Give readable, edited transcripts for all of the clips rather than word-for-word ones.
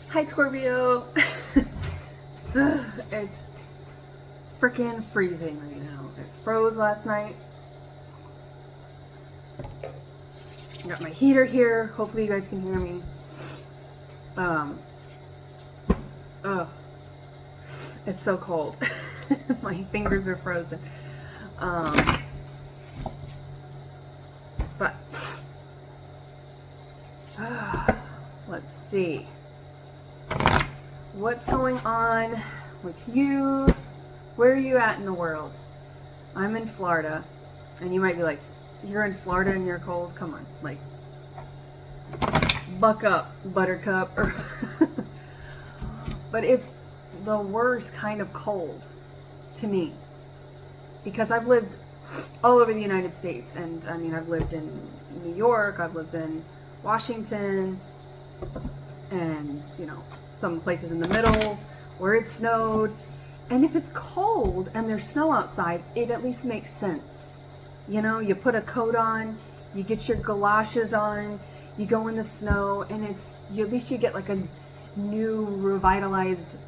Hi, Scorpio. It's freaking freezing right now. It froze last night. I got my heater here. Hopefully you guys can hear me. Ugh. It's so cold. My fingers are frozen. But let's see. What's going on with you? Where are you at in the world? I'm in Florida, and you might be like, you're in Florida and you're cold? Come on, like, buck up, buttercup. But it's the worst kind of cold to me, because I've lived all over the United States, and I mean, I've lived in New York, I've lived in Washington, and you know, some places in the middle where it snowed. And if it's cold and there's snow outside, it at least makes sense. You know, you put a coat on, you get your galoshes on, you go in the snow, and at least you get like a new revitalized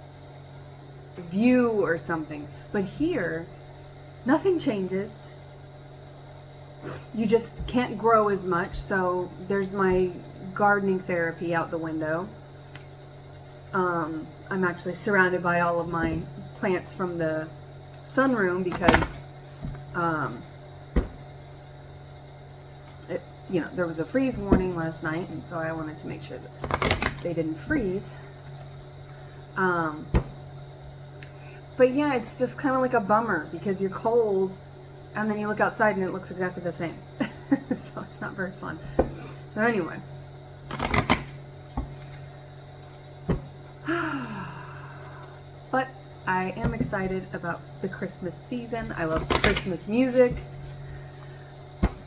view or something. But here, nothing changes. You just can't grow as much, so there's my gardening therapy out the window. I'm actually surrounded by all of my plants from the sunroom because there was a freeze warning last night, and so I wanted to make sure that they didn't freeze. But yeah, it's just kind of like a bummer because you're cold and then you look outside and it looks exactly the same. So it's not very fun. So anyway. But I am excited about the Christmas season. I love Christmas music.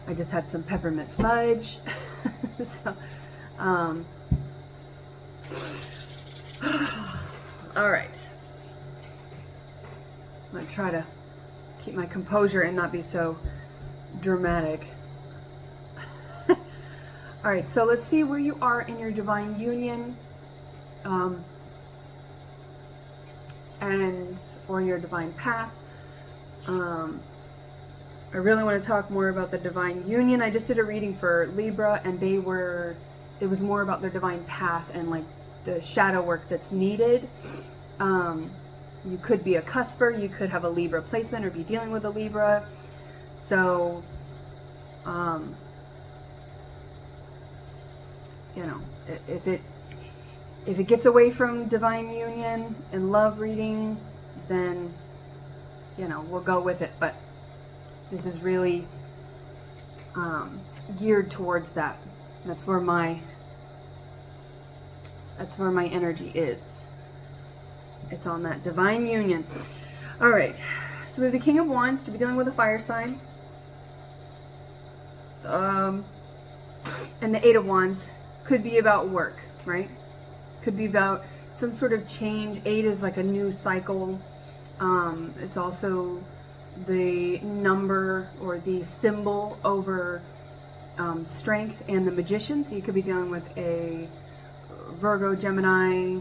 I just had some peppermint fudge. So, all right. I'm gonna try to keep my composure and not be so dramatic. All right, so let's see where you are in your divine union. And for your divine path. I really want to talk more about the divine union. I just did a reading for Libra, and it was more about their divine path and like the shadow work that's needed. You could be a cusper, you could have a Libra placement or be dealing with a Libra. So, you know, if it gets away from divine union and love reading, then, you know, we'll go with it. But this is really geared towards that. That's where my energy is. It's on that divine union. All right. So we have the King of Wands to be dealing with a fire sign. And the Eight of Wands could be about work, right? Could be about some sort of change. 8 is like a new cycle. It's also the number or the symbol over strength and the Magician. So you could be dealing with a Virgo, Gemini,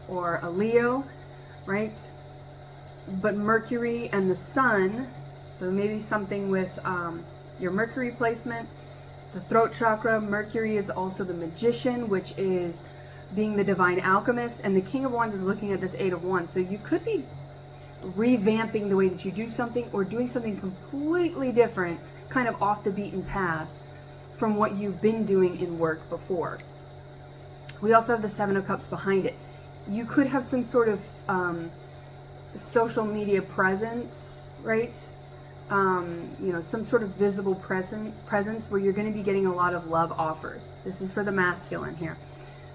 or a Leo, right? But Mercury and the Sun, so maybe something with your Mercury placement. The throat chakra, Mercury is also the Magician, which is being the divine alchemist, and the King of Wands is looking at this Eight of Wands. So you could be revamping the way that you do something or doing something completely different, kind of off the beaten path from what you've been doing in work before. We also have the Seven of Cups behind it. You could have some sort of social media presence, right? You know, some sort of visible presence where you're going to be getting a lot of love offers. This is for the masculine here,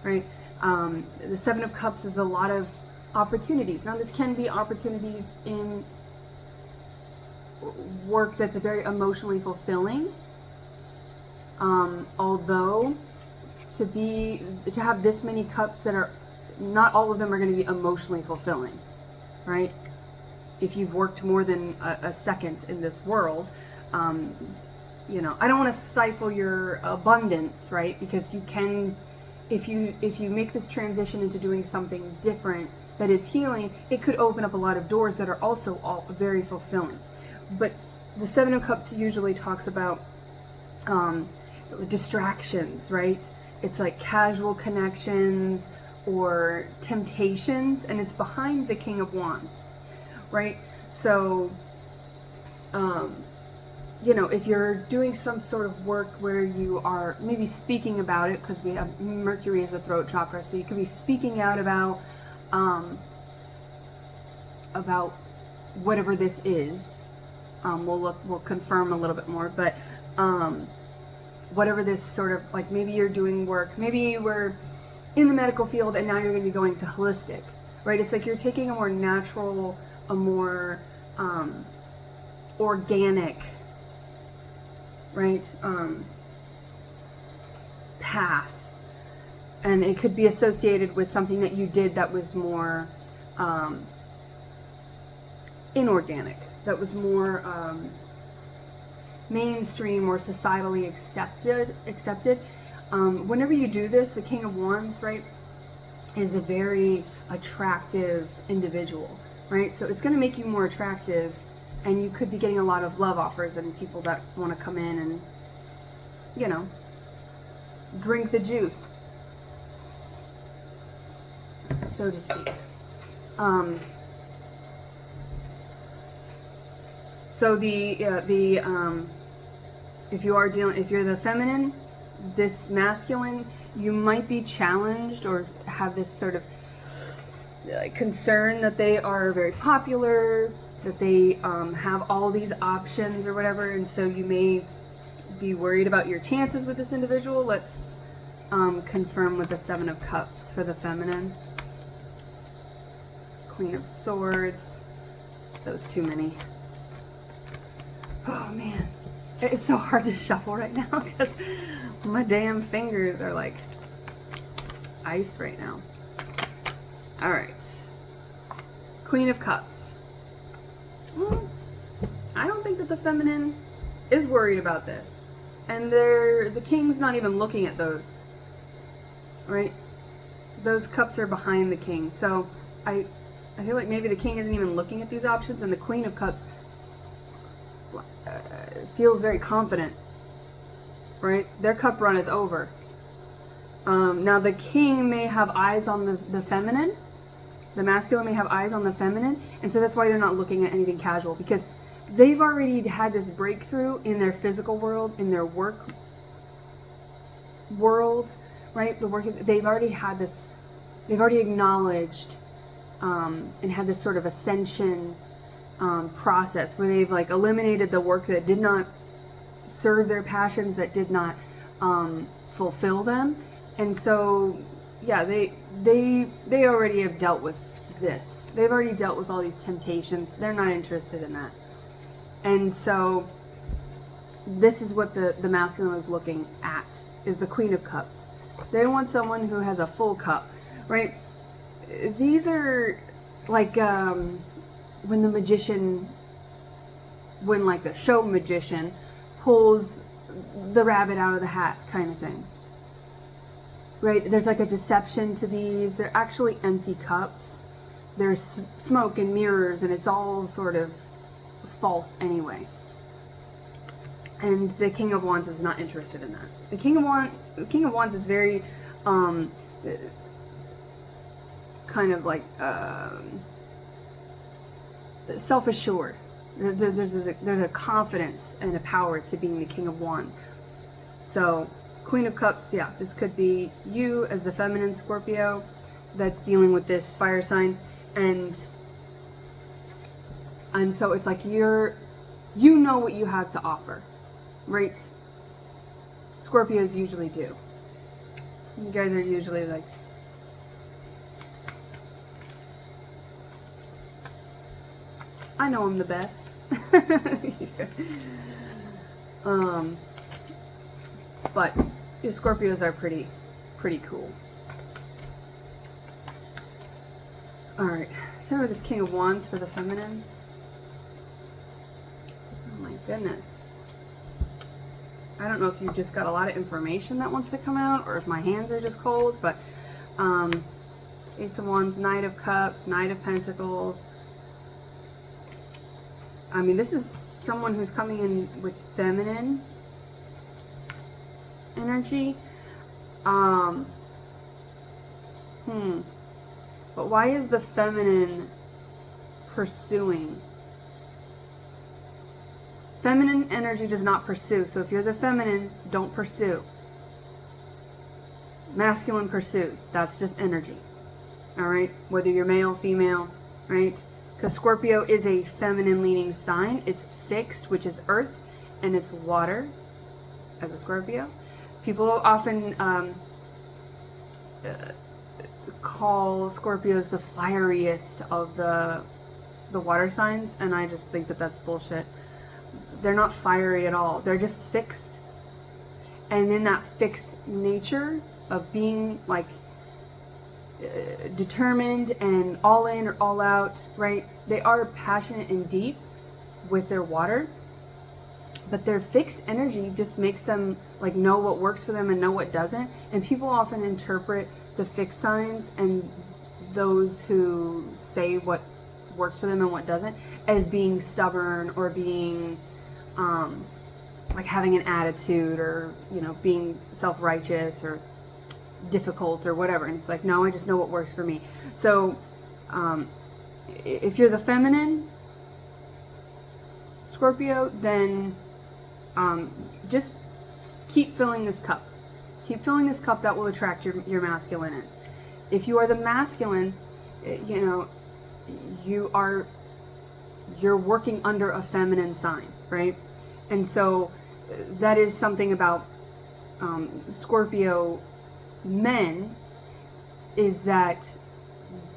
right? The Seven of Cups is a lot of opportunities. Now, this can be opportunities in work that's very emotionally fulfilling. Although to have this many cups that are, not all of them are going to be emotionally fulfilling, right? If you've worked more than a second in this world, you know, I don't want to stifle your abundance, right? Because you can if you make this transition into doing something different that is healing, it could open up a lot of doors that are also all very fulfilling. But the Seven of Cups usually talks about distractions, right? It's like casual connections or temptations, and it's behind the King of Wands, right? So, you know, if you're doing some sort of work where you are maybe speaking about it, because we have Mercury as a throat chakra, so you could be speaking out about whatever this is. We'll confirm a little bit more, but whatever this sort of, like, maybe you're doing work, maybe you were in the medical field and now you're going to be going to holistic, right? It's like you're taking a more natural, a more organic, right, path, and it could be associated with something that you did that was more inorganic, that was more mainstream or societally accepted. Whenever you do this, the King of Wands, right, is a very attractive individual, right? So it's going to make you more attractive, and you could be getting a lot of love offers and people that want to come in and, you know, drink the juice, so to speak. So if you're the feminine, this masculine, you might be challenged or have this sort of concern that they are very popular, that they have all these options or whatever, and so you may be worried about your chances with this individual. Let's confirm with the Seven of Cups for the feminine. Queen of Swords. That was too many. Oh man, it's so hard to shuffle right now because my damn fingers are like ice right now. All right, Queen of Cups. Well, I don't think that the feminine is worried about this, and the king's not even looking at those, right? Those cups are behind the king, so I feel like maybe the king isn't even looking at these options, and the Queen of Cups feels very confident, right? Their cup runneth over. Now the king may have eyes on the feminine. The masculine may have eyes on the feminine, and so that's why they're not looking at anything casual, because they've already had this breakthrough in their physical world, in their work world, right? They've already had this, they've already acknowledged and had this sort of ascension process where they've like eliminated the work that did not serve their passions, that did not fulfill them. And so yeah, they already have dealt with this. They've already dealt with all these temptations. They're not interested in that. And so this is what the masculine is looking at, is the Queen of Cups. They want someone who has a full cup, right? These are like when the magician, when like a show magician pulls the rabbit out of the hat kind of thing, right? There's like a deception to these. They're actually empty cups. There's smoke and mirrors, and it's all sort of false anyway. And the King of Wands is not interested in that. The King of Wands is very kind of like self-assured. There's a confidence and a power to being the King of Wands. So Queen of Cups, yeah, this could be you as the feminine Scorpio that's dealing with this fire sign, and so it's like you know what you have to offer, right? Scorpios usually do. You guys are usually like, I know I'm the best. But the Scorpios are pretty cool. All right, so with this King of Wands for the feminine. Oh my goodness. I don't know if you just got a lot of information that wants to come out, or if my hands are just cold, but Ace of Wands, Knight of Cups, Knight of Pentacles. I mean, this is someone who's coming in with feminine energy. But why is the feminine pursuing? Feminine energy does not pursue. So if you're the feminine, don't pursue. Masculine pursues. That's just energy. All right? Whether you're male, female, right? Because Scorpio is a feminine leaning sign. It's fixed, which is earth, and it's water as a Scorpio. People often call Scorpios the fieriest of the water signs, and I just think that that's bullshit. They're not fiery at all. They're just fixed. And in that fixed nature of being like determined and all in or all out, right? They are passionate and deep with their water, but their fixed energy just makes them like know what works for them and know what doesn't. And people often interpret the fixed signs and those who say what works for them and what doesn't as being stubborn or being like having an attitude, or being self-righteous or difficult or whatever. And it's like, no, I just know what works for me. So if you're the feminine Scorpio, then just keep filling this cup. Keep filling this cup. That will attract your masculine in. If you are the masculine, you're working under a feminine sign, right? And so that is something about Scorpio men, is that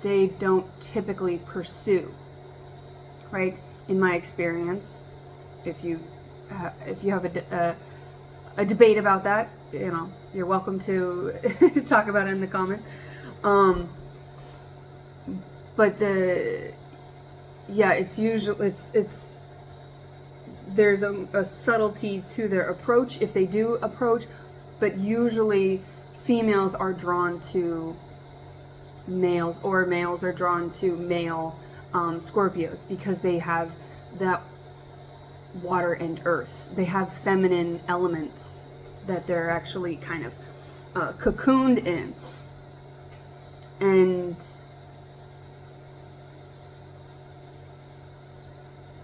they don't typically pursue, right? In my experience, if you have a debate about that, you're welcome to talk about it in the comments. But it's usually it's there's a subtlety to their approach if they do approach, but usually females are drawn to males, or males are drawn to male Scorpios, because they have that water and earth. They have feminine elements that they're actually kind of cocooned in. And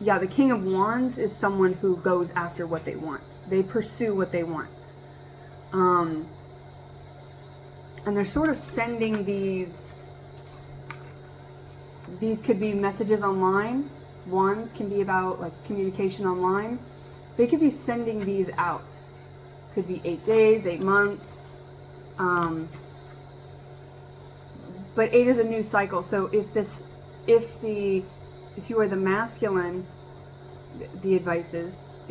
the King of Wands is someone who goes after what they want. They pursue what they want. And they're sort of sending these could be messages online. Wands can be about like communication online. They could be sending these out. Could be 8 days, 8 months. But 8 is a new cycle. So if you are the masculine, the advice is,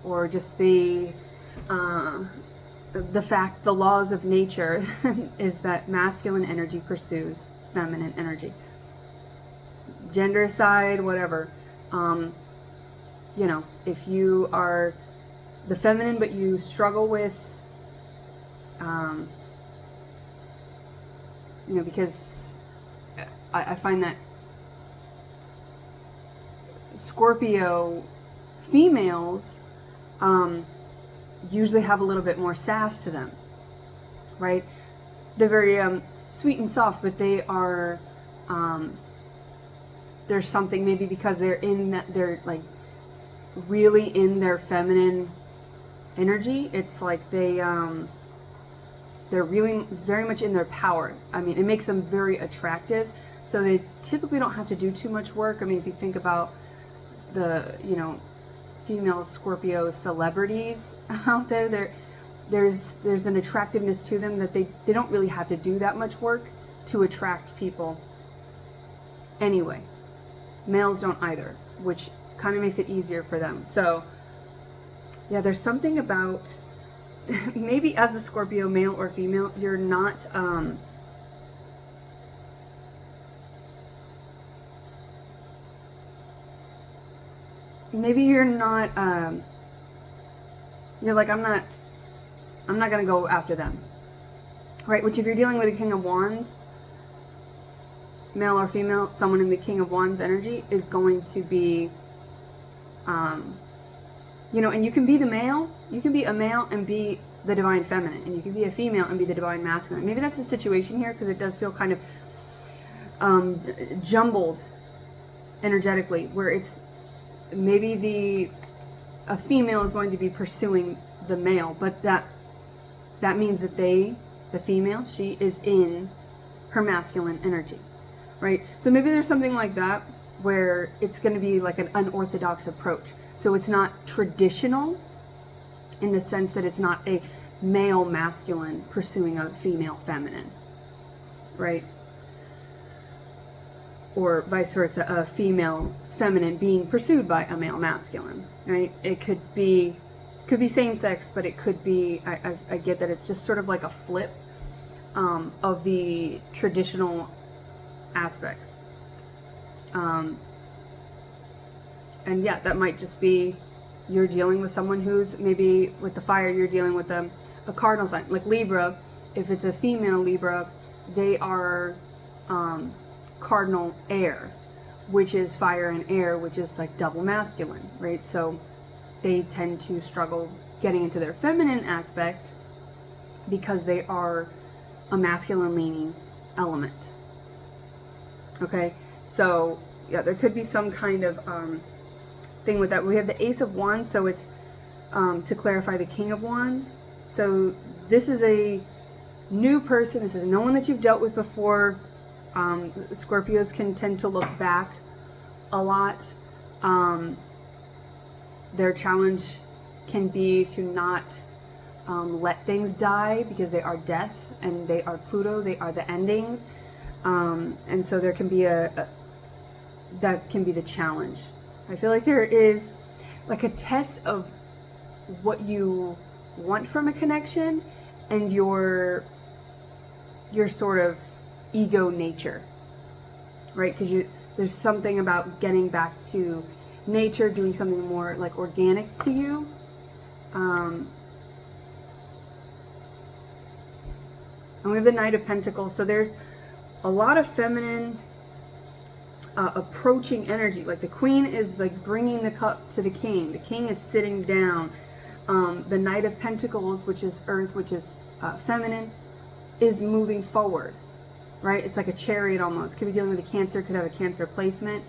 or just the laws of nature is that masculine energy pursues feminine energy. Gender aside, whatever. If you are the feminine but you struggle with, because I find that Scorpio females usually have a little bit more sass to them, right? They're very sweet and soft, but they are there's something, maybe because they're like really in their feminine energy. It's like they're really very much in their power. I mean, it makes them very attractive. So they typically don't have to do too much work. I mean, if you think about the, female Scorpio celebrities out there, there's an attractiveness to them that they don't really have to do that much work to attract people. Anyway, males don't either, which kind of makes it easier for them. So there's something about maybe as a Scorpio, male or female, you're not You're like, I'm not going to go after them. Right? Which if you're dealing with a King of Wands, male or female, someone in the King of Wands energy is going to be, you know, and you can be the male, you can be a male and be the divine feminine, and you can be a female and be the divine masculine. Maybe that's the situation here, because it does feel kind of jumbled energetically, where it's maybe a female is going to be pursuing the male, but that means that the female, she is in her masculine energy, right? So maybe there's something like that where it's going to be like an unorthodox approach. So it's not traditional in the sense that it's not a male masculine pursuing a female feminine, right? Or vice versa, a female feminine being pursued by a male masculine, right? It could be same sex, but it could be, I get that it's just sort of like a flip of the traditional aspects. And yeah, that might just be you're dealing with someone who's maybe with the fire, you're dealing with a cardinal sign. Like Libra, if it's a female Libra, they are cardinal air, which is fire and air, which is like double masculine, right? So they tend to struggle getting into their feminine aspect because they are a masculine leaning element. Okay, so yeah, there could be some kind of thing with that. We have the Ace of Wands, so it's to clarify the King of Wands. So this is a new person. This is no one that you've dealt with before. Scorpios can tend to look back a lot. Their challenge can be to not let things die, because they are death and they are Pluto, they are the endings. And so there can be that can be the challenge. I feel like there is like a test of what you want from a connection and your sort of ego nature, right? Because there's something about getting back to nature, doing something more like organic to you. And we have the Knight of Pentacles, so there's a lot of feminine approaching energy. Like the Queen is like bringing the cup to the King. The King is sitting down. The Knight of Pentacles, which is Earth, which is feminine, is moving forward, right? It's like a chariot almost. Could be dealing with a Cancer, could have a Cancer placement.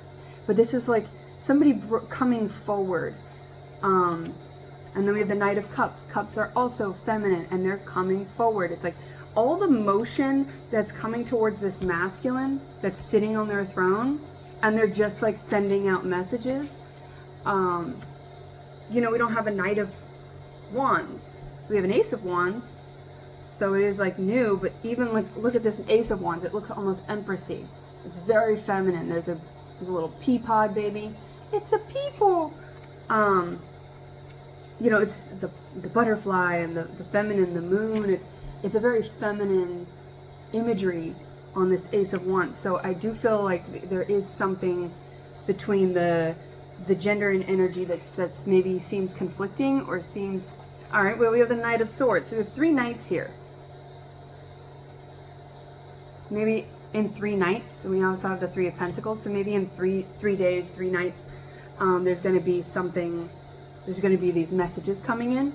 But this is like somebody coming forward. And then we have the Knight of Cups. Cups are also feminine and they're coming forward. It's like all the motion that's coming towards this masculine that's sitting on their throne, and they're just like sending out messages. You know, we don't have a Knight of Wands. We have an Ace of Wands. So it is like new, but even like, look at this Ace of Wands. It looks almost empressy. It's very feminine. There's a little pea pod baby. It's a people. You know, it's the butterfly and the feminine, the moon. It's a very feminine imagery on this Ace of Wands. So I do feel like there is something between the gender and energy that's maybe seems conflicting or seems... All right, well, we have the Knight of Swords. So we have 3 knights here. Maybe in 3 nights. We also have the 3 of Pentacles. So maybe in 3 days, 3 nights, there's going to be something... There's going to be these messages coming in.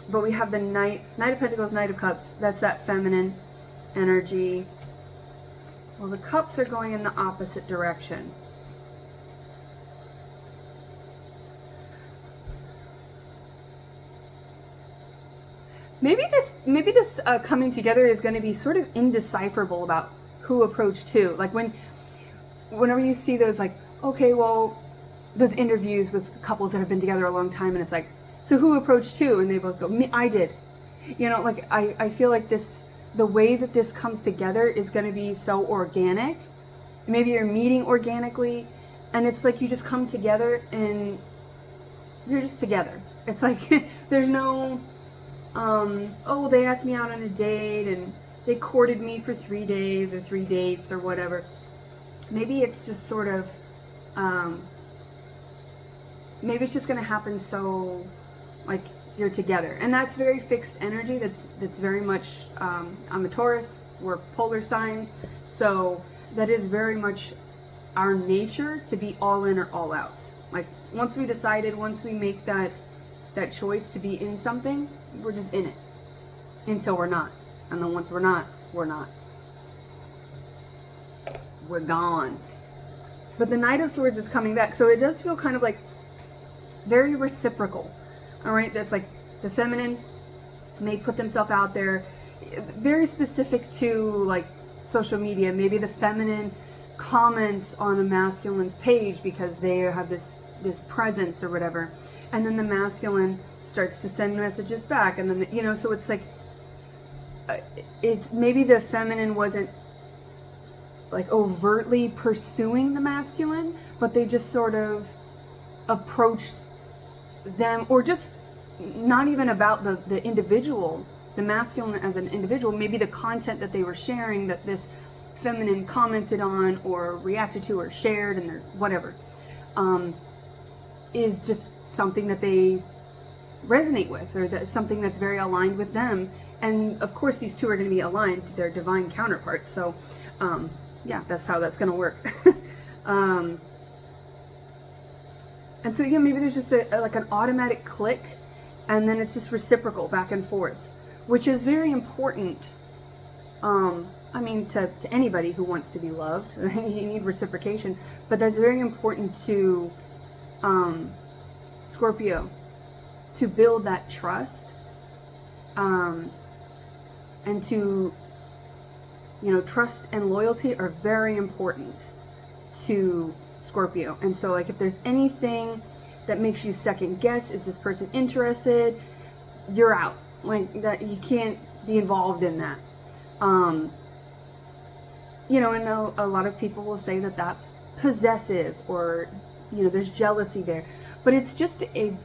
But we have the Knight of Pentacles, Knight of Cups. That's that feminine energy. Well, the Cups are going in the opposite direction. Maybe this coming together is going to be sort of indecipherable about who approached who. Like whenever you see those, like, okay, well, those interviews with couples that have been together a long time, and it's like, so who approached who? And they both go, me, I did. You know, like I feel like the way that this comes together is going to be so organic. Maybe you're meeting organically, and it's like you just come together and you're just together. It's like there's no, oh, they asked me out on a date and they courted me for 3 days or 3 dates or whatever. Maybe it's just sort of, maybe it's just going to happen so like you're together. And that's very fixed energy. That's very much, I'm a Taurus, we're polar signs. So that is very much our nature to be all in or all out. Like once we decided, once we make that choice to be in something, we're just in it until we're not. And then once we're not, we're not. We're gone. But the Knight of Swords is coming back. So it does feel kind of like very reciprocal. All right. That's like the feminine may put themselves out there, very specific to like social media. Maybe the feminine comments on a masculine's page because they have this presence or whatever. And then the masculine starts to send messages back. And then, you know, so it's like, it's maybe the feminine wasn't like overtly pursuing the masculine, but they just sort of approached them, or just not even about the individual, the masculine as an individual, maybe the content that they were sharing that this feminine commented on or reacted to or shared and whatever, is just something that they resonate with, or that's something that's very aligned with them. And of course these two are going to be aligned to their divine counterparts. So yeah, that's how that's going to work. And so yeah, maybe there's just like an automatic click, and then it's just reciprocal back and forth, which is very important. I mean, to anybody who wants to be loved, you need reciprocation, but that's very important to Scorpio, to build that trust, and to, you know, trust and loyalty are very important to Scorpio. And so like if there's anything that makes you second guess, is this person interested, you're out. Like that, you can't be involved in that. You know, and a lot of people will say that that's possessive, or, you know, there's jealousy there, but it's just a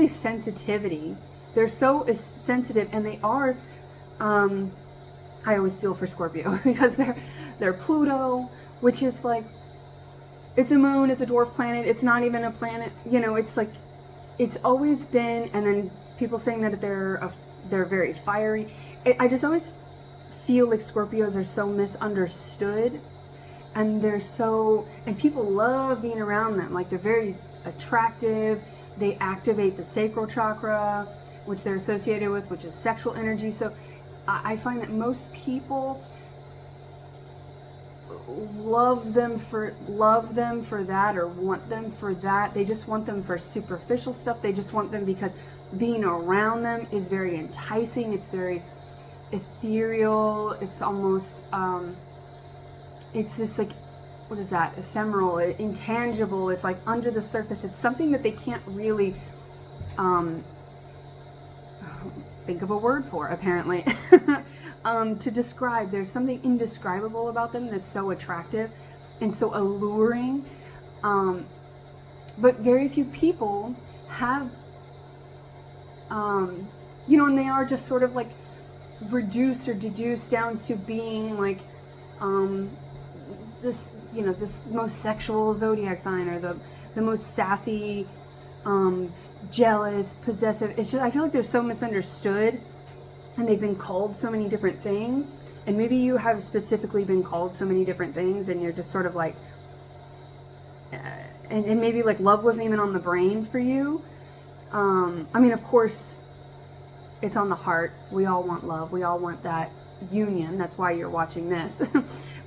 sensitivity. They're so sensitive, and they are, I always feel for Scorpio because they're Pluto, which is like, it's a moon, it's a dwarf planet, it's not even a planet, you know, it's like, it's always been. And then people saying that they're very fiery. I just always feel like Scorpios are so misunderstood, and and people love being around them. Like they're very attractive. They activate the sacral chakra, which they're associated with, which is sexual energy. So I find that most people love them for that, or want them for that. They just want them for superficial stuff. They just want them because being around them is very enticing. It's very ethereal. It's almost it's this like, what is that, ephemeral, intangible. It's like under the surface. It's something that they can't really think of a word for, apparently. To describe. There's something indescribable about them that's so attractive and so alluring, but very few people have, you know, and they are just sort of like reduced or deduced down to being like this, you know, this most sexual zodiac sign, or the most sassy, jealous, possessive. It's just, I feel like they're so misunderstood, and they've been called so many different things. And maybe you have specifically been called so many different things, and you're just sort of like, and maybe like love wasn't even on the brain for you. I mean, of course, it's on the heart. We all want love. We all want that union. That's why you're watching this.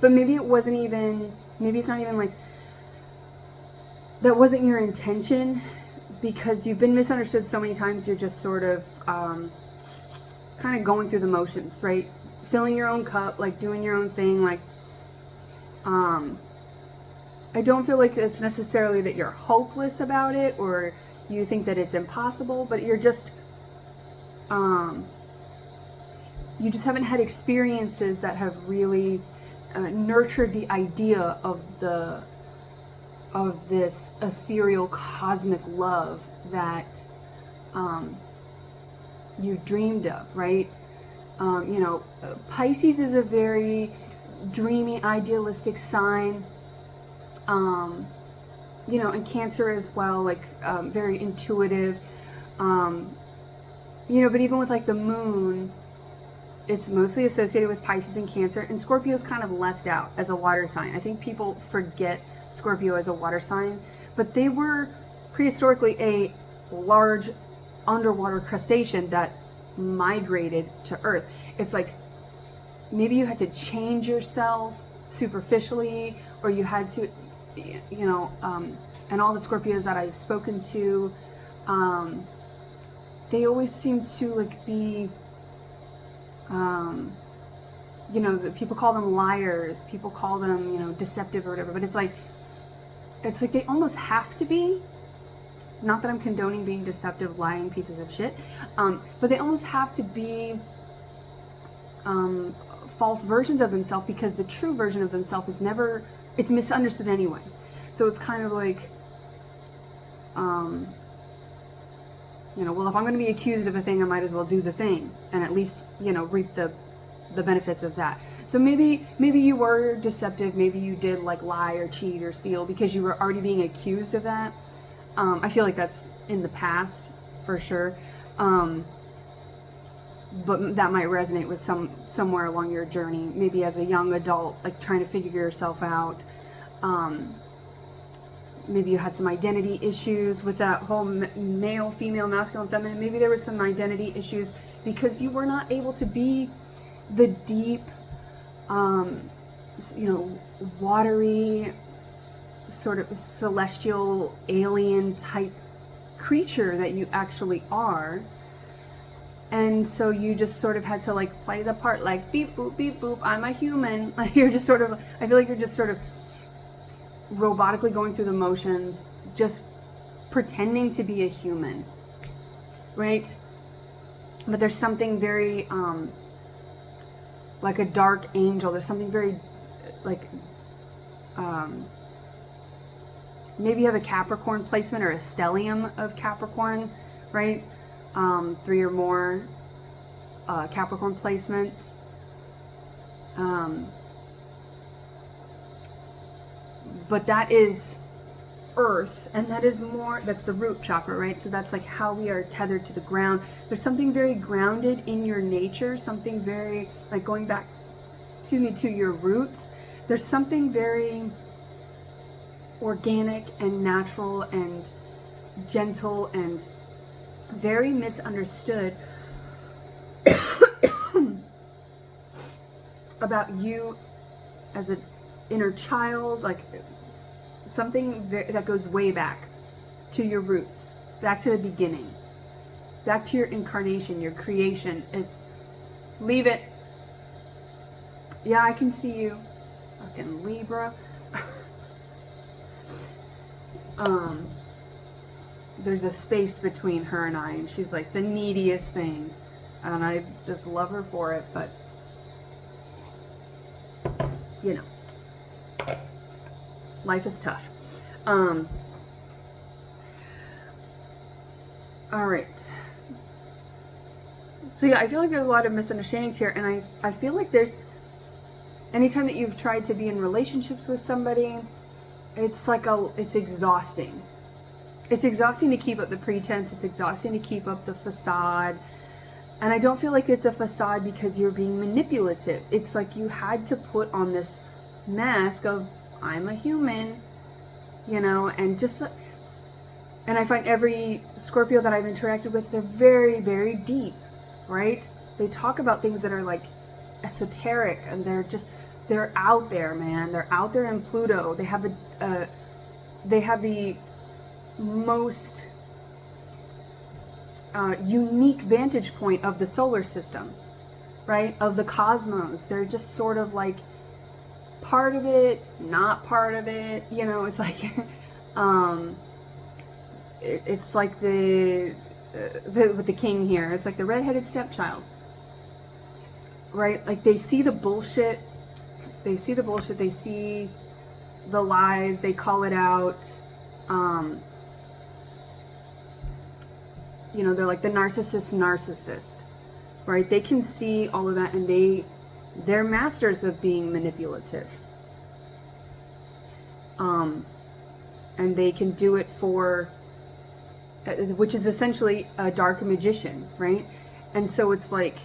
But maybe it wasn't even, maybe it's not even like, that wasn't your intention, because you've been misunderstood so many times. You're just sort of kind of going through the motions, right? Filling your own cup, like doing your own thing. Like, I don't feel like it's necessarily that you're hopeless about it, or you think that it's impossible, but you're just, you just haven't had experiences that have really nurtured the idea of this ethereal cosmic love that you've dreamed of, right? You know, Pisces is a very dreamy, idealistic sign. you know, and Cancer as well, like very intuitive, you know, but even with like the moon, it's mostly associated with Pisces and Cancer, and Scorpio is kind of left out as a water sign. I think people forget Scorpio as a water sign, but they were prehistorically a large underwater crustacean that migrated to Earth. It's like maybe you had to change yourself superficially, or you had to, you know, and all the Scorpios that I've spoken to, they always seem to like be, you know, people call them liars, people call them, you know, deceptive or whatever, but it's like they almost have to be. Not that I'm condoning being deceptive, lying pieces of shit, but they almost have to be false versions of themselves, because the true version of themselves is never, it's misunderstood anyway. So it's kind of like, you know, well, if I'm going to be accused of a thing, I might as well do the thing and at least, you know, reap the benefits of that. So maybe you were deceptive, maybe you did like lie or cheat or steal because you were already being accused of that. I feel like that's in the past for sure. But that might resonate with somewhere along your journey, maybe as a young adult, like trying to figure yourself out. Maybe you had some identity issues with that whole male, female, masculine, feminine. Maybe there was some identity issues because you were not able to be the deep, you know, watery, sort of celestial alien type creature that you actually are. And so you just sort of had to like play the part, like beep boop, I'm a human. Like you're just sort of, I feel like you're just sort of robotically going through the motions, just pretending to be a human, right? But there's something very like a dark angel. There's something very like maybe you have a Capricorn placement or a stellium of Capricorn, right? 3 or more Capricorn placements. But that is earth, and that is more, that's the root chakra, right? So that's like how we are tethered to the ground. There's something very grounded in your nature, something very like going back, excuse me, to your roots. There's something very organic and natural and gentle and very misunderstood about you as an inner child, like something that goes way back to your roots, back to the beginning, back to your incarnation, your creation. It's, leave it. Yeah, I can see you, fucking Libra. There's a space between her and I, and she's like the neediest thing, and I just love her for it, but you know, life is tough. All right. So yeah, I feel like there's a lot of misunderstandings here, and I feel like there's, anytime that you've tried to be in relationships with somebody, it's like it's exhausting. It's exhausting to keep up the pretense. It's exhausting to keep up the facade. And I don't feel like it's a facade because you're being manipulative. It's like you had to put on this mask of, I'm a human, you know, and just, and I find every Scorpio that I've interacted with, they're very, very deep, right? They talk about things that are like esoteric, and they're out there, man. They're out there in Pluto. They have the most unique vantage point of the solar system, right? Of the cosmos. They're just sort of like part of it, not part of it. You know, it's like, it's like with the king here. It's like the redheaded stepchild, right? Like they see the bullshit. They see the bullshit. They see the lies. They call it out. You know, they're like the narcissist, right? They can see all of that, and they're masters of being manipulative. and they can do it for, which is essentially a dark magician, right? And so it's like,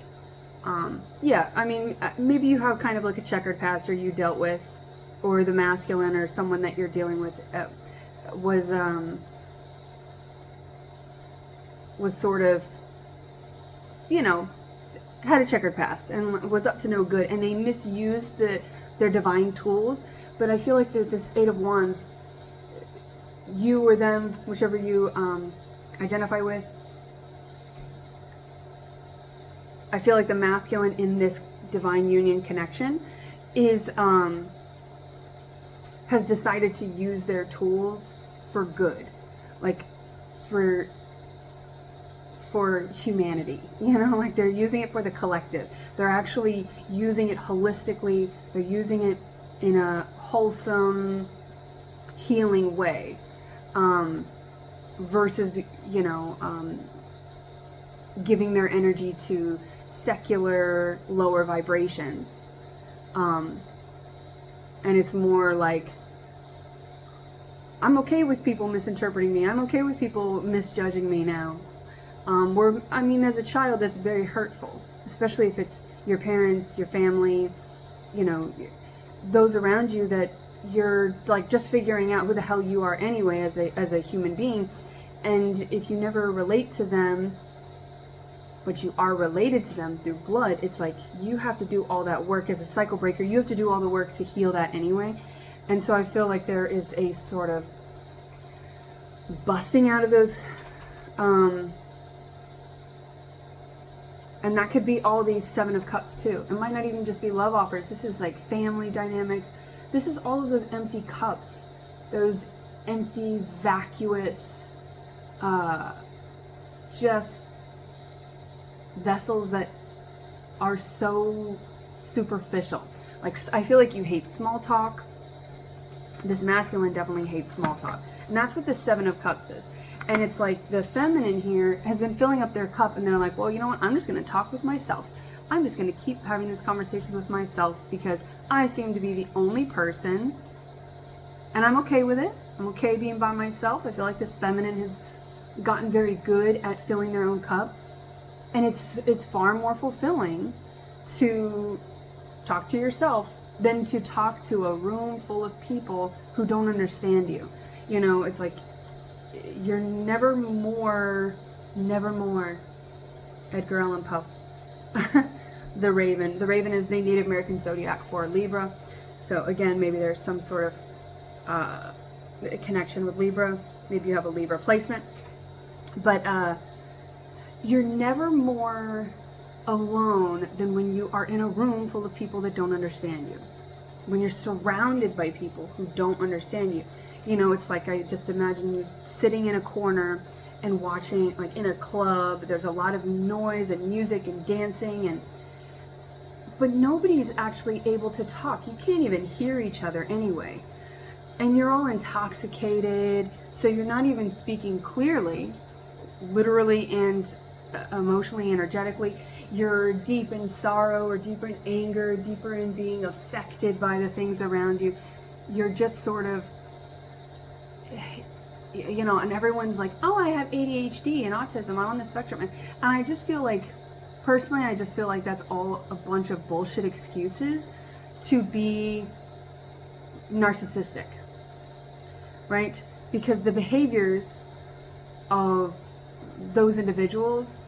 yeah, I mean, maybe you have kind of like a checkered past, or you dealt with, or the masculine or someone that you're dealing with was sort of, you know, had a checkered past and was up to no good, and they misused their divine tools. But I feel like this Eight of Wands, you or them, whichever you identify with, I feel like the masculine in this divine union connection is has decided to use their tools for good, like for humanity, you know, like they're using it for the collective. They're actually using it holistically. They're using it in a wholesome, healing way, versus, you know, giving their energy to secular, lower vibrations. And it's more like, I'm okay with people misinterpreting me. I'm okay with people misjudging me now. I mean, as a child, that's very hurtful, especially if it's your parents, your family, you know, those around you that you're like just figuring out who the hell you are anyway as a human being. And if you never relate to them, but you are related to them through blood, it's like you have to do all that work as a cycle breaker. You have to do all the work to heal that anyway. And so I feel like there is a sort of busting out of those, and that could be all these Seven of Cups too. It might not even just be love offers. This is like family dynamics. This is all of those empty cups, those empty, vacuous, just vessels that are so superficial. Like, I feel like you hate small talk. This masculine definitely hates small talk. And that's what the Seven of Cups is. And it's like the feminine here has been filling up their cup, and they're like, well, you know what? I'm just going to talk with myself. I'm just going to keep having this conversation with myself because I seem to be the only person, and I'm okay with it. I'm okay being by myself. I feel like this feminine has gotten very good at filling their own cup, and it's far more fulfilling to talk to yourself than to talk to a room full of people who don't understand you. You know, it's like you're never more Edgar Allan Poe. The Raven. The Raven is the Native American zodiac for Libra. So again, maybe there's some sort of connection with Libra. Maybe you have a Libra placement. But you're never more alone than when you are in a room full of people that don't understand you. When you're surrounded by people who don't understand you. You know, it's like, I just imagine you sitting in a corner and watching, like in a club, there's a lot of noise and music and dancing, but nobody's actually able to talk. You can't even hear each other anyway. And you're all intoxicated, so you're not even speaking clearly, literally and emotionally, energetically. You're deep in sorrow or deeper in anger, deeper in being affected by the things around you. You're just sort of, you know, and everyone's like, oh, I have ADHD and autism, I'm on the spectrum. And I just feel like, personally, I just feel like that's all a bunch of bullshit excuses to be narcissistic, right? Because the behaviors of those individuals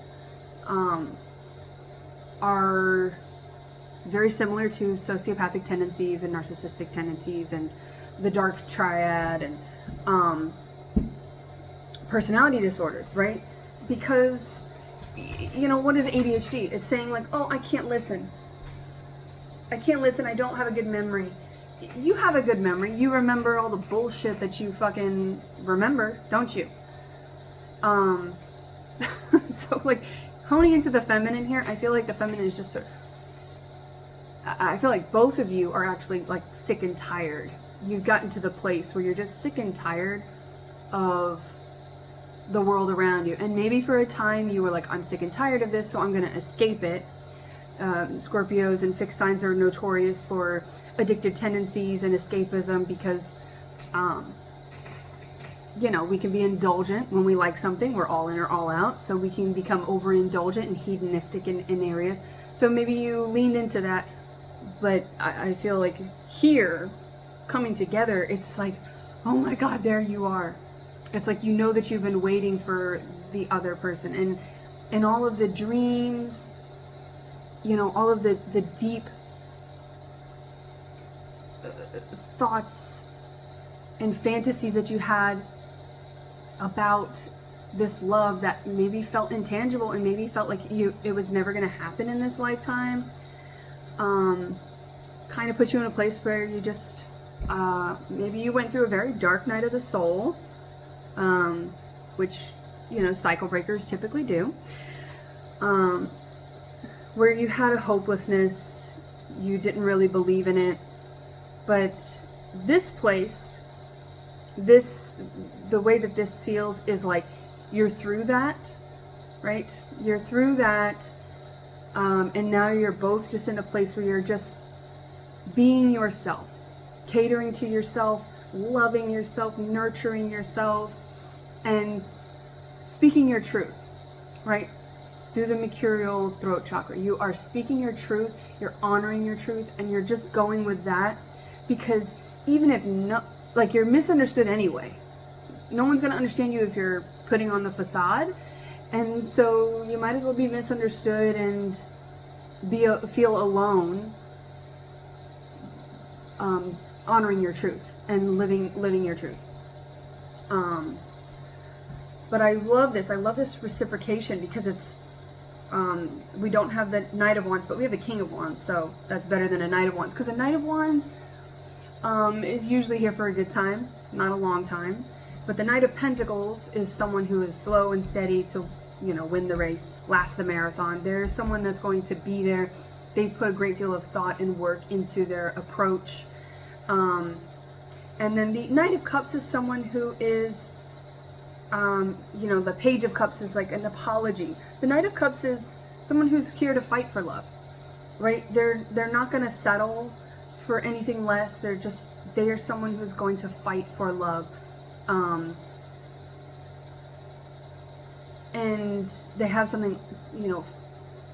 are very similar to sociopathic tendencies and narcissistic tendencies and the dark triad and personality disorders, right? Because, you know, what is ADHD? It's saying like, oh, I can't listen. I don't have a good memory. You have a good memory. You remember all the bullshit that you fucking remember, don't you? So like, honing into the feminine here, I feel like the feminine is just I feel like both of you are actually like sick and tired. You've gotten to the place where you're just sick and tired of the world around you. And maybe for a time you were like, I'm sick and tired of this, so I'm going to escape it. Scorpios and fixed signs are notorious for addictive tendencies and escapism because we can be indulgent when we like something. We're all in or all out. So we can become overindulgent and hedonistic in areas. So maybe you leaned into that. But I feel like here, coming together, it's like, oh my God, there you are. It's like that you've been waiting for the other person. And all of the dreams, all of the deep thoughts and fantasies that you had about this love that maybe felt intangible and maybe felt like it was never going to happen in this lifetime, kind of put you in a place where you just maybe you went through a very dark night of the soul, which cycle breakers typically do, where you had a hopelessness, you didn't really believe in it, but this place, the way that this feels is like you're through that, right? You're through that, and now you're both just in a place where you're just being yourself, catering to yourself, loving yourself, nurturing yourself, and speaking your truth, right? Through the mercurial throat chakra. You are speaking your truth, you're honoring your truth, and you're just going with that, because even if you're misunderstood anyway. No one's going to understand you if you're putting on the facade. And so you might as well be misunderstood and feel alone, honoring your truth and living your truth. But I love this. I love this reciprocation, because it's, we don't have the Knight of Wands, but we have the King of Wands. So that's better than a Knight of Wands, because a Knight of Wands is usually here for a good time, not a long time. But the Knight of Pentacles is someone who is slow and steady to, win the race, last the marathon. There's someone that's going to be there. They put a great deal of thought and work into their approach. And then the Knight of Cups is someone who is, the Page of Cups is like an apology. The Knight of Cups is someone who's here to fight for love, right? They're not going to settle for anything less. They are someone who's going to fight for love. And they have something,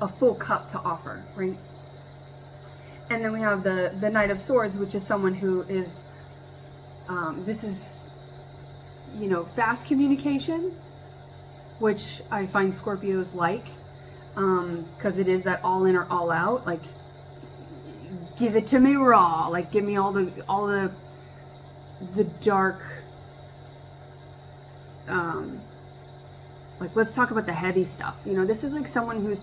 a full cup to offer, right? And then we have the Knight of Swords, which is someone who is, this is, fast communication, which I find Scorpios like, because it is that all in or all out, like, give it to me raw, like, give me all the dark, like, let's talk about the heavy stuff. This is like someone who's,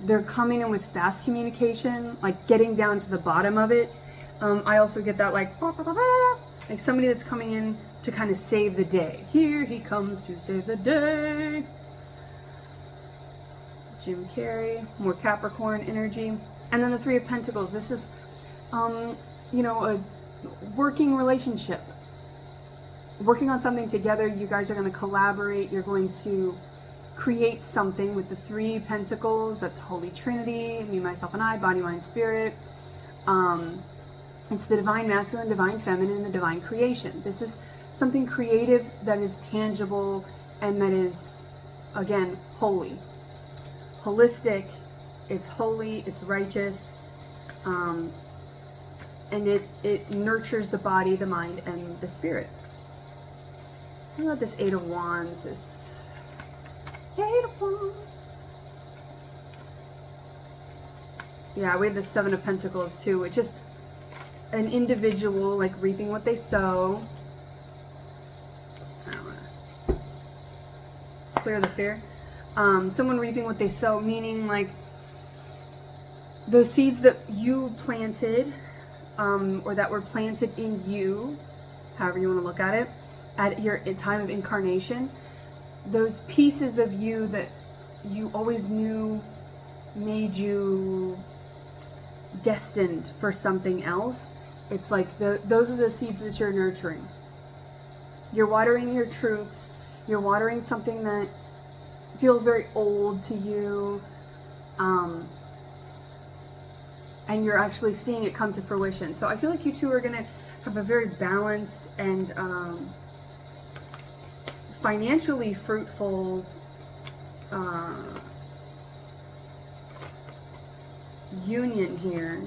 they're coming in with fast communication, like getting down to the bottom of it. I also get that like somebody that's coming in to kind of save the day. Here he comes to save the day. Jim Carrey, more Capricorn energy. And then the Three of Pentacles. This is, a working relationship. Working on something together. You guys are going to collaborate. You're going to create something with the Three Pentacles. That's Holy Trinity, me, myself, and I, body, mind, spirit. It's the divine masculine, divine feminine, and the divine creation. This is something creative that is tangible and that is, again, holy. Holistic, it's holy, it's righteous, and it nurtures the body, the mind, and the spirit. What about this Eight of Wands? This Eight of Wands. Yeah, we have the Seven of Pentacles too, which is an individual, like, reaping what they sow. I don't want to clear the fear. Someone reaping what they sow, meaning like those seeds that you planted, or that were planted in you, however you want to look at it, at your time of incarnation, those pieces of you that you always knew made you destined for something else. It's like those are the seeds that you're nurturing. You're watering your truths. You're watering something that feels very old to you, and you're actually seeing it come to fruition. So I feel like you two are gonna have a very balanced and financially fruitful union here.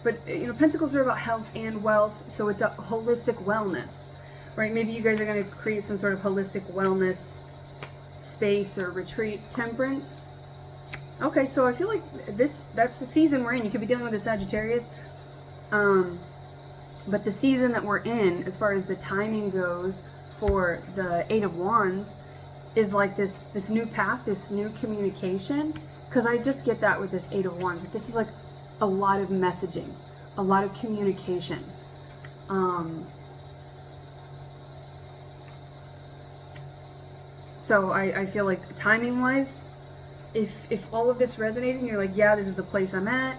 But you know, Pentacles are about health and wealth, so it's a holistic wellness, right? Maybe you guys are going to create some sort of holistic wellness space or retreat. Temperance. Okay, so I feel like that's the season we're in. You could be dealing with a Sagittarius, but the season that we're in, as far as the timing goes, for the Eight of Wands, is like this new path, this new communication. Because I just get that with this Eight of Wands. This is like a lot of messaging, a lot of communication. So I feel like timing-wise, if all of this resonated and you're like, yeah, this is the place I'm at,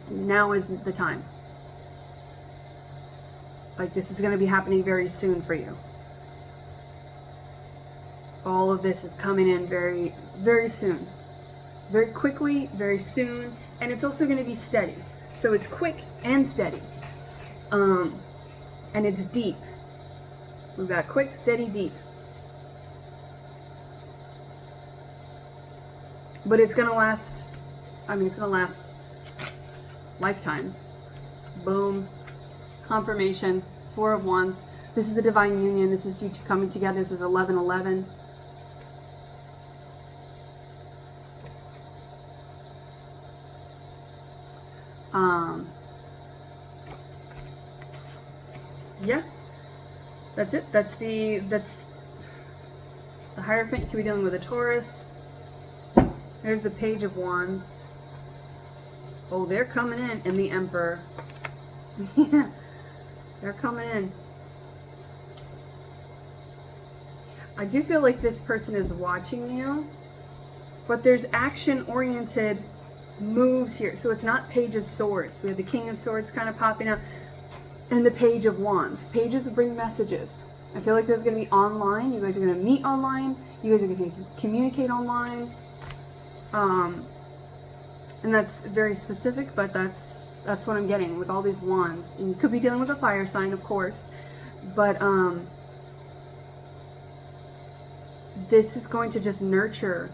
now is the time. Like, this is going to be happening very soon for you. All of this is coming in very, very soon. Very quickly, very soon. And it's also going to be steady. So it's quick and steady. And it's deep. We've got quick, steady, deep. But it's going to last, I mean, it's going to last lifetimes. Boom. Confirmation. Four of Wands. This is the divine union. This is you two coming together. This is 11-11. Yeah, that's it. That's the Hierophant. You could be dealing with a Taurus. There's the Page of Wands. Oh, they're coming in, and the Emperor. Yeah, they're coming in. I do feel like this person is watching you, but there's action-oriented moves here. So it's not Page of Swords. We have the King of Swords kind of popping up, and the Page of Wands. Pages bring messages. I feel like there's going to be online. You guys are going to meet online. You guys are going to communicate online. And that's very specific, but that's what I'm getting with all these wands. And you could be dealing with a fire sign, of course, but this is going to just nurture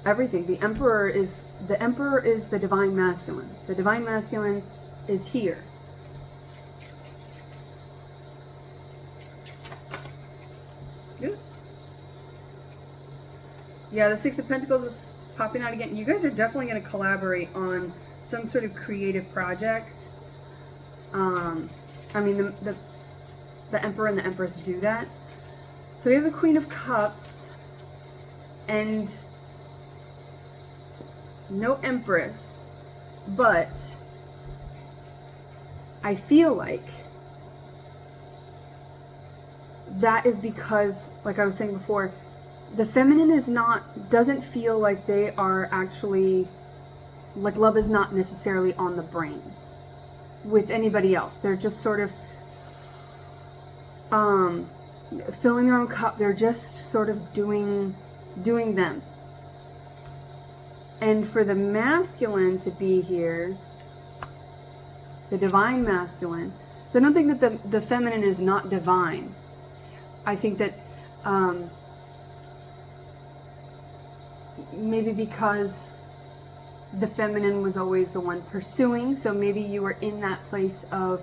everything. The Emperor is the divine masculine. The divine masculine is here. Good. Yeah, the Six of Pentacles is popping out again. You guys are definitely going to collaborate on some sort of creative project. I mean, the Emperor and the Empress do that. So we have the Queen of Cups and no Empress, but I feel like that is because, like I was saying before, the feminine doesn't feel like they are actually, like, love is not necessarily on the brain with anybody else. They're just sort of filling their own cup. They're just sort of doing them. And for the masculine to be here, the divine masculine, so I don't think that the feminine is not divine. I think that maybe because the feminine was always the one pursuing, so maybe you were in that place of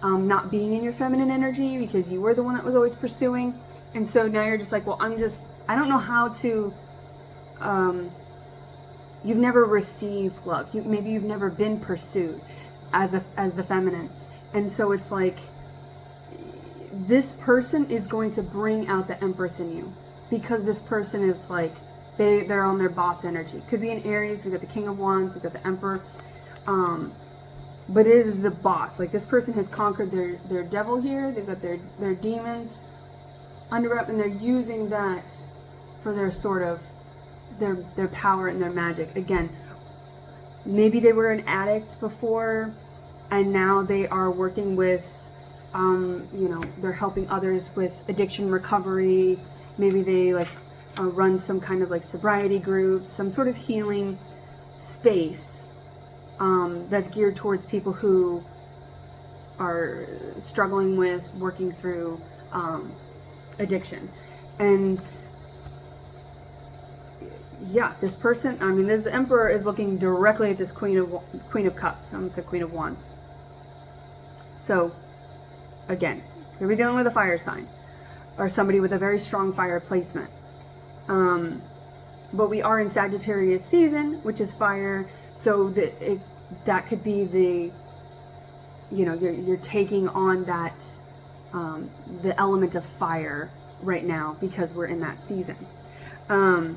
not being in your feminine energy because you were the one that was always pursuing, and so now you're just like, well, I don't know how to, you've never received love, maybe you've never been pursued as the feminine, and so it's like this person is going to bring out the Empress in you, because this person is like, they're on their boss energy. Could be an Aries. We got the King of Wands. We got the Emperor. But it is the boss. Like, this person has conquered their devil here. They've got their demons under up, and they're using that for their sort of their power and their magic. Again, maybe they were an addict before, and now they are working with, they're helping others with addiction recovery. Maybe they run some kind of like sobriety groups, some sort of healing space that's geared towards people who are struggling with working through addiction. And yeah, this person, I mean, this Emperor is looking directly at this Queen of Cups. I'm gonna say Queen of Wands. So again, could be dealing with a fire sign or somebody with a very strong fire placement. But we are in Sagittarius season, which is fire. So that could be the, you know, you're taking on that, the element of fire right now because we're in that season. And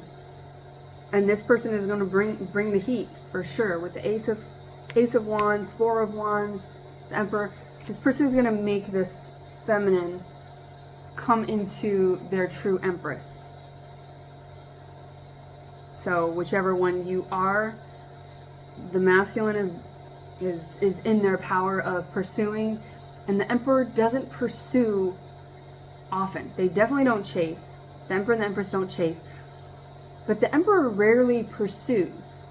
this person is going to bring the heat for sure with the Ace of Wands, Four of Wands, the Emperor. This person is going to make this feminine come into their true Empress. So whichever one you are, the masculine is in their power of pursuing, and the Emperor doesn't pursue often. They definitely don't chase. The Emperor and the Empress don't chase. But the Emperor rarely pursues.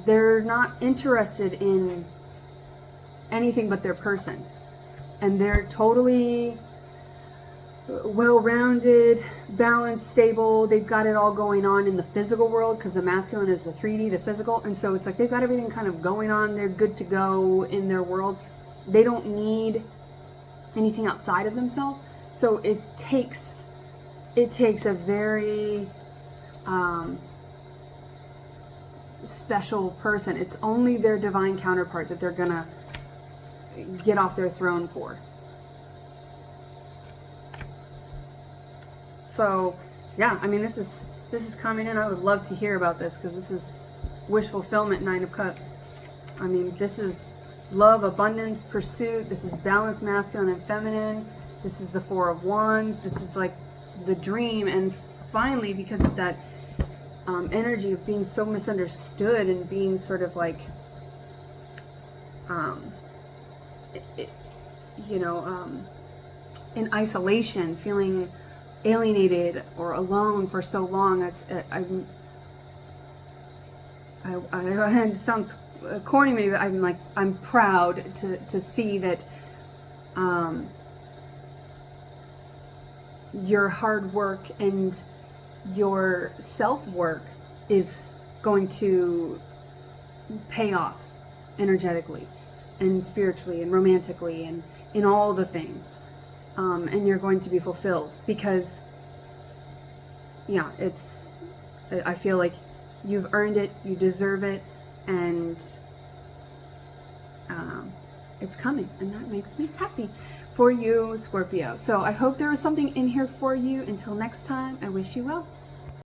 They're not interested in anything but their person. And they're totally well-rounded, balanced, stable. They've got it all going on in the physical world because the masculine is the 3D, the physical. And so it's like they've got everything kind of going on. They're good to go in their world. They don't need anything outside of themselves. So it takes a very special person. It's only their divine counterpart that they're gonna get off their throne for. So yeah, I mean, this is coming in. I would love to hear about this because this is wish fulfillment, Nine of Cups. I mean, this is love, abundance, pursuit. This is balanced masculine and feminine. This is the Four of Wands. This is like the dream. And finally, because of that energy of being so misunderstood and being sort of like, in isolation, feeling alienated or alone for so long. It sounds corny maybe, but I'm proud to see that your hard work and your self-work is going to pay off energetically and spiritually and romantically and in all the things. And you're going to be fulfilled because, yeah, I feel like you've earned it, you deserve it, and it's coming, and that makes me happy for you, Scorpio. So I hope there was something in here for you. Until next time, I wish you well.